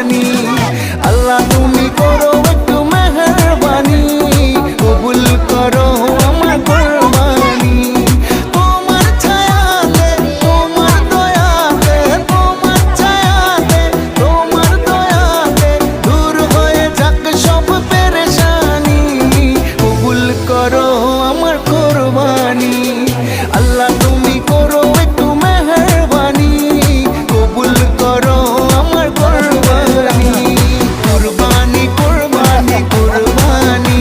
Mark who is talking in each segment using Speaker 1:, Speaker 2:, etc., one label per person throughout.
Speaker 1: কোরবানি। আল্লাহ তুমি করো একটু মেহেরবানি, কবুল করো আমার কোরবানি। তোমার ছায়াতে, তোমার দয়াতে, তোমার ছায়াতে, তোমার দয়াতে দূর হয়ে যাক সব পেরেশানি, কবুল করো আমার কোরবানি। আল্লাহ তুমি করো একটু মেহেরবানি, কবুল করো আমার কোরবানি। কোরবানি কোরবানি কোরবানি,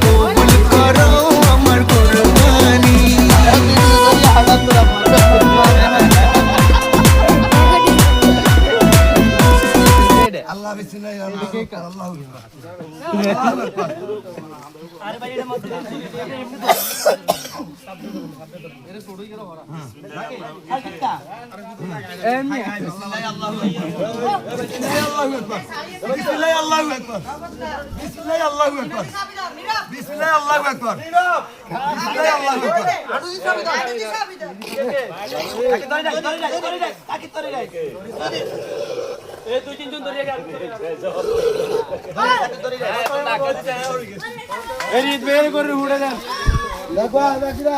Speaker 1: কবুল করো আমার কোরবানি।
Speaker 2: আল্লাহ বিসমিল্লাহ আল্লাহু আকবার আল্লাহু আকবার। আরে ভাই এটা মধ্যে এর ছোড়ই গেল ওরা আর কিটা এমনি বিসমিল্লাহ আল্লাহু আকবার বিসমিল্লাহ আল্লাহু আকবার বিসমিল্লাহ আল্লাহু আকবার বিসমিল্লাহ আল্লাহু আকবার বিসমিল্লাহ আল্লাহু আকবার আড়ু দিছা বিদা তাকে ধরে যাই তাকে ধরে যাই এই দুই তিনজন ধরে গেল এই রিত বের করে উড়ে যান লাগবা বাকিরা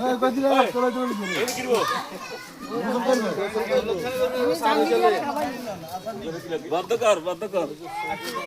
Speaker 2: এই বাকিরা চলে চলে এই কি করব বন্ধ কর